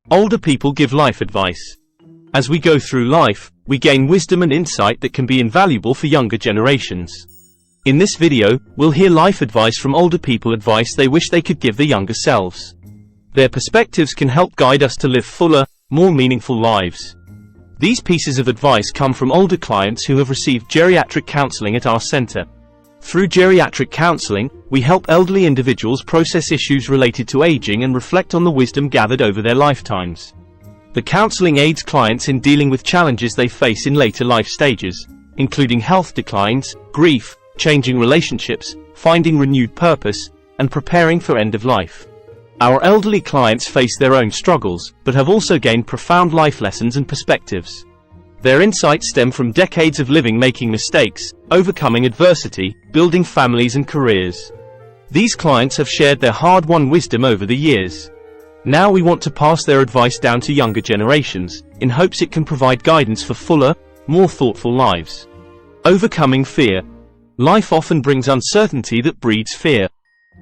Older people give life advice. As we go through life, we gain wisdom and insight that can be invaluable for younger generations. In this video, we'll hear life advice from older people, advice they wish they could give their younger selves. Their perspectives can help guide us to live fuller, more meaningful lives. These pieces of advice come from older clients who have received geriatric counseling at our center. Through geriatric counseling, we help elderly individuals process issues related to aging and reflect on the wisdom gathered over their lifetimes. The counseling aids clients in dealing with challenges they face in later life stages, including health declines, grief, changing relationships, finding renewed purpose, and preparing for end of life. Our elderly clients face their own struggles, but have also gained profound life lessons and perspectives. Their insights stem from decades of living, making mistakes, overcoming adversity, building families and careers. These clients have shared their hard-won wisdom over the years. Now we want to pass their advice down to younger generations, in hopes it can provide guidance for fuller, more thoughtful lives. Overcoming fear. Life often brings uncertainty that breeds fear.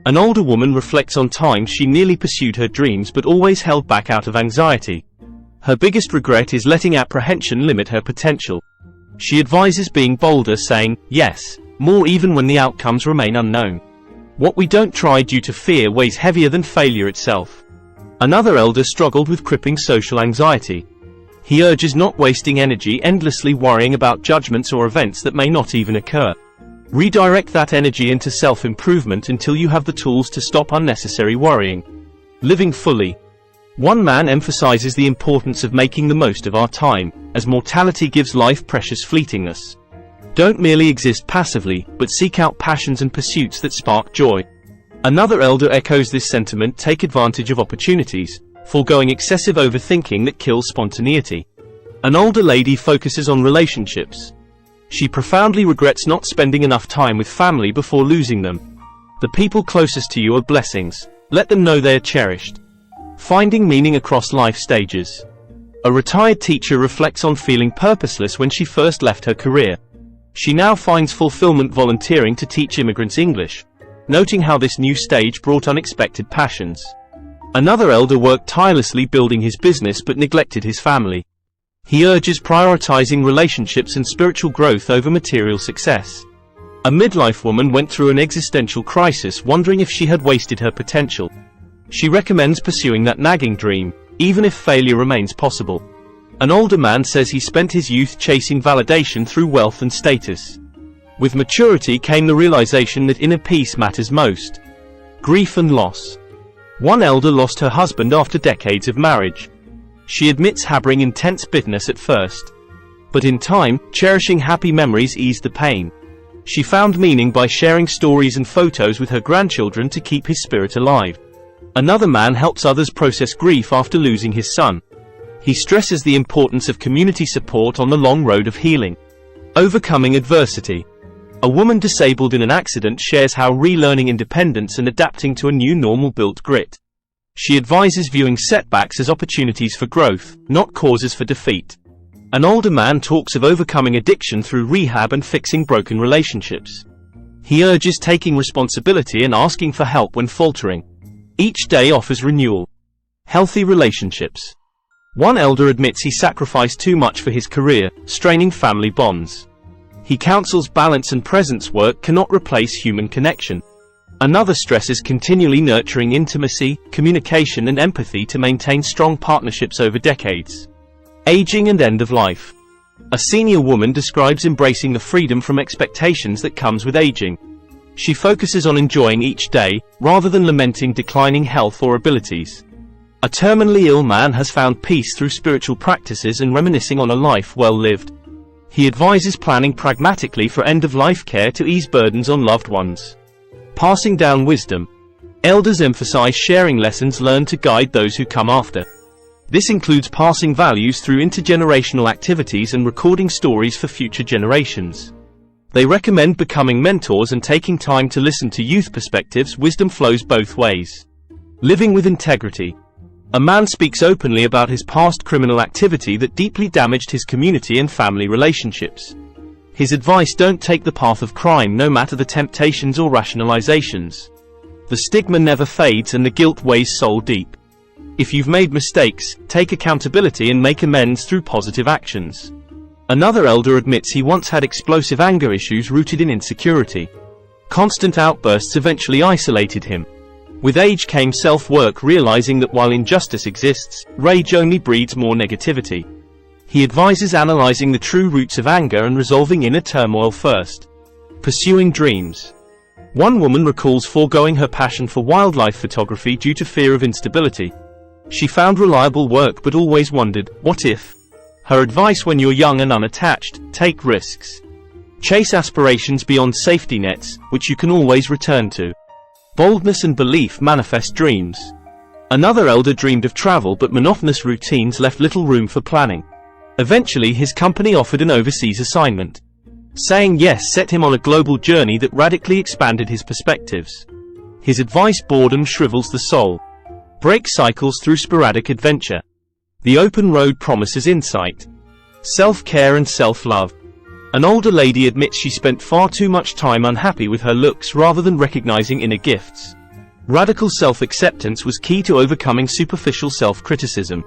An older woman reflects on times she nearly pursued her dreams but always held back out of anxiety. Her biggest regret is letting apprehension limit her potential. She advises being bolder, saying, yes, more even when the outcomes remain unknown. What we don't try due to fear weighs heavier than failure itself. Another elder struggled with crippling social anxiety. He urges not wasting energy endlessly worrying about judgments or events that may not even occur. Redirect that energy into self-improvement until you have the tools to stop unnecessary worrying. Living fully. One man emphasizes the importance of making the most of our time, as mortality gives life precious fleetingness. Don't merely exist passively, but seek out passions and pursuits that spark joy. Another elder echoes this sentiment: take advantage of opportunities, foregoing excessive overthinking that kills spontaneity. An older lady focuses on relationships. She profoundly regrets not spending enough time with family before losing them. The people closest to you are blessings. Let them know they are cherished. Finding meaning across life stages. A retired teacher reflects on feeling purposeless when she first left her career. She now finds fulfillment volunteering to teach immigrants English, noting how this new stage brought unexpected passions. Another elder worked tirelessly building his business but neglected his family. He urges prioritizing relationships and spiritual growth over material success. A midlife woman went through an existential crisis, wondering if she had wasted her potential. She recommends pursuing that nagging dream, even if failure remains possible. An older man says he spent his youth chasing validation through wealth and status. With maturity came the realization that inner peace matters most. Grief and loss. One elder lost her husband after decades of marriage. She admits harboring intense bitterness at first. But in time, cherishing happy memories eased the pain. She found meaning by sharing stories and photos with her grandchildren to keep his spirit alive. Another man helps others process grief after losing his son. He stresses the importance of community support on the long road of healing. Overcoming adversity. A woman disabled in an accident shares how relearning independence and adapting to a new normal built grit. She advises viewing setbacks as opportunities for growth, not causes for defeat. An older man talks of overcoming addiction through rehab and fixing broken relationships. He urges taking responsibility and asking for help when faltering. Each day offers renewal. Healthy relationships. One elder admits he sacrificed too much for his career, straining family bonds. He counsels balance and presence. Work cannot replace human connection. Another stresses continually nurturing intimacy, communication and empathy to maintain strong partnerships over decades. Aging and end of life. A senior woman describes embracing the freedom from expectations that comes with aging. She focuses on enjoying each day, rather than lamenting declining health or abilities. A terminally ill man has found peace through spiritual practices and reminiscing on a life well lived. He advises planning pragmatically for end-of-life care to ease burdens on loved ones. Passing down wisdom. Elders emphasize sharing lessons learned to guide those who come after. This includes passing values through intergenerational activities and recording stories for future generations. They recommend becoming mentors and taking time to listen to youth perspectives. Wisdom flows both ways. Living with integrity. A man speaks openly about his past criminal activity that deeply damaged his community and family relationships. His advice: don't take the path of crime no matter the temptations or rationalizations. The stigma never fades and the guilt weighs soul deep. If you've made mistakes, take accountability and make amends through positive actions. Another elder admits he once had explosive anger issues rooted in insecurity. Constant outbursts eventually isolated him. With age came self-work, realizing that while injustice exists, rage only breeds more negativity. He advises analyzing the true roots of anger and resolving inner turmoil first. Pursuing dreams. One woman recalls foregoing her passion for wildlife photography due to fear of instability. She found reliable work but always wondered, what if? Her advice when you're young and unattached: take risks. Chase aspirations beyond safety nets, which you can always return to. Boldness and belief manifest dreams. Another elder dreamed of travel, but monotonous routines left little room for planning. Eventually his company offered an overseas assignment. Saying yes set him on a global journey that radically expanded his perspectives. His advice: boredom shrivels the soul. Break cycles through sporadic adventure. The open road promises insight. Self-care and self-love. An older lady admits she spent far too much time unhappy with her looks rather than recognizing inner gifts. Radical self-acceptance was key to overcoming superficial self-criticism.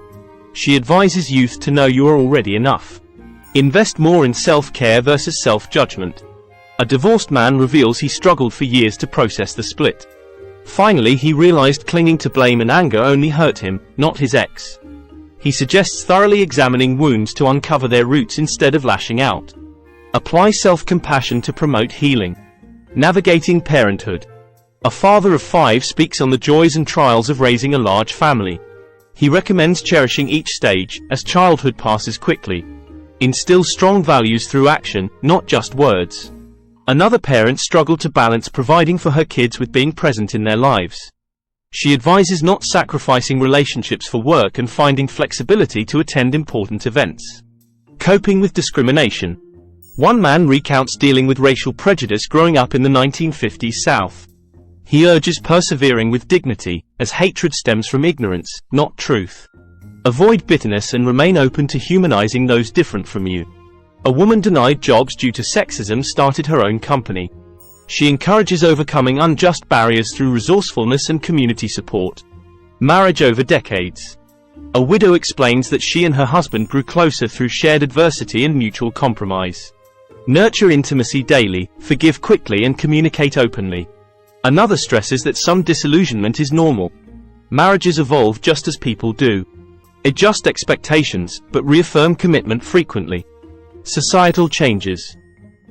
She advises youth to know you are already enough. Invest more in self-care versus self-judgment. A divorced man reveals he struggled for years to process the split. Finally, he realized clinging to blame and anger only hurt him, not his ex. He suggests thoroughly examining wounds to uncover their roots instead of lashing out. Apply self-compassion to promote healing. Navigating parenthood. A father of 5 speaks on the joys and trials of raising a large family. He recommends cherishing each stage, as childhood passes quickly. Instill strong values through action, not just words. Another parent struggled to balance providing for her kids with being present in their lives. She advises not sacrificing relationships for work and finding flexibility to attend important events. Coping with discrimination. One man recounts dealing with racial prejudice growing up in the 1950s South. He urges persevering with dignity, as hatred stems from ignorance, not truth. Avoid bitterness and remain open to humanizing those different from you. A woman denied jobs due to sexism started her own company. She encourages overcoming unjust barriers through resourcefulness and community support. Marriage over decades. A widow explains that she and her husband grew closer through shared adversity and mutual compromise. Nurture intimacy daily, forgive quickly and communicate openly. Another stresses that some disillusionment is normal. Marriages evolve just as people do. Adjust expectations, but reaffirm commitment frequently. Societal changes.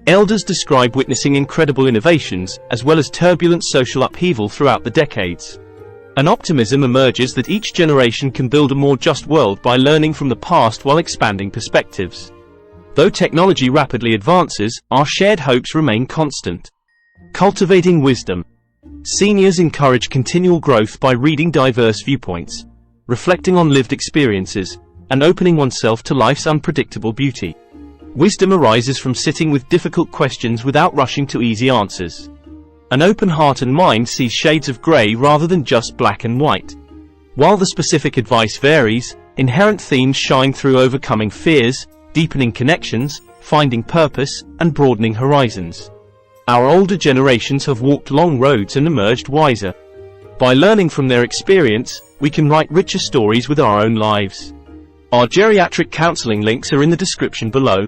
Elders describe witnessing incredible innovations, as well as turbulent social upheaval throughout the decades. An optimism emerges that each generation can build a more just world by learning from the past while expanding perspectives. Though technology rapidly advances, our shared hopes remain constant. Cultivating wisdom. Seniors encourage continual growth by reading diverse viewpoints, reflecting on lived experiences, and opening oneself to life's unpredictable beauty. Wisdom arises from sitting with difficult questions without rushing to easy answers. An open heart and mind sees shades of grey rather than just black and white. While the specific advice varies, inherent themes shine through: overcoming fears, deepening connections, finding purpose, and broadening horizons. Our older generations have walked long roads and emerged wiser. By learning from their experience, we can write richer stories with our own lives. Our geriatric counseling links are in the description below.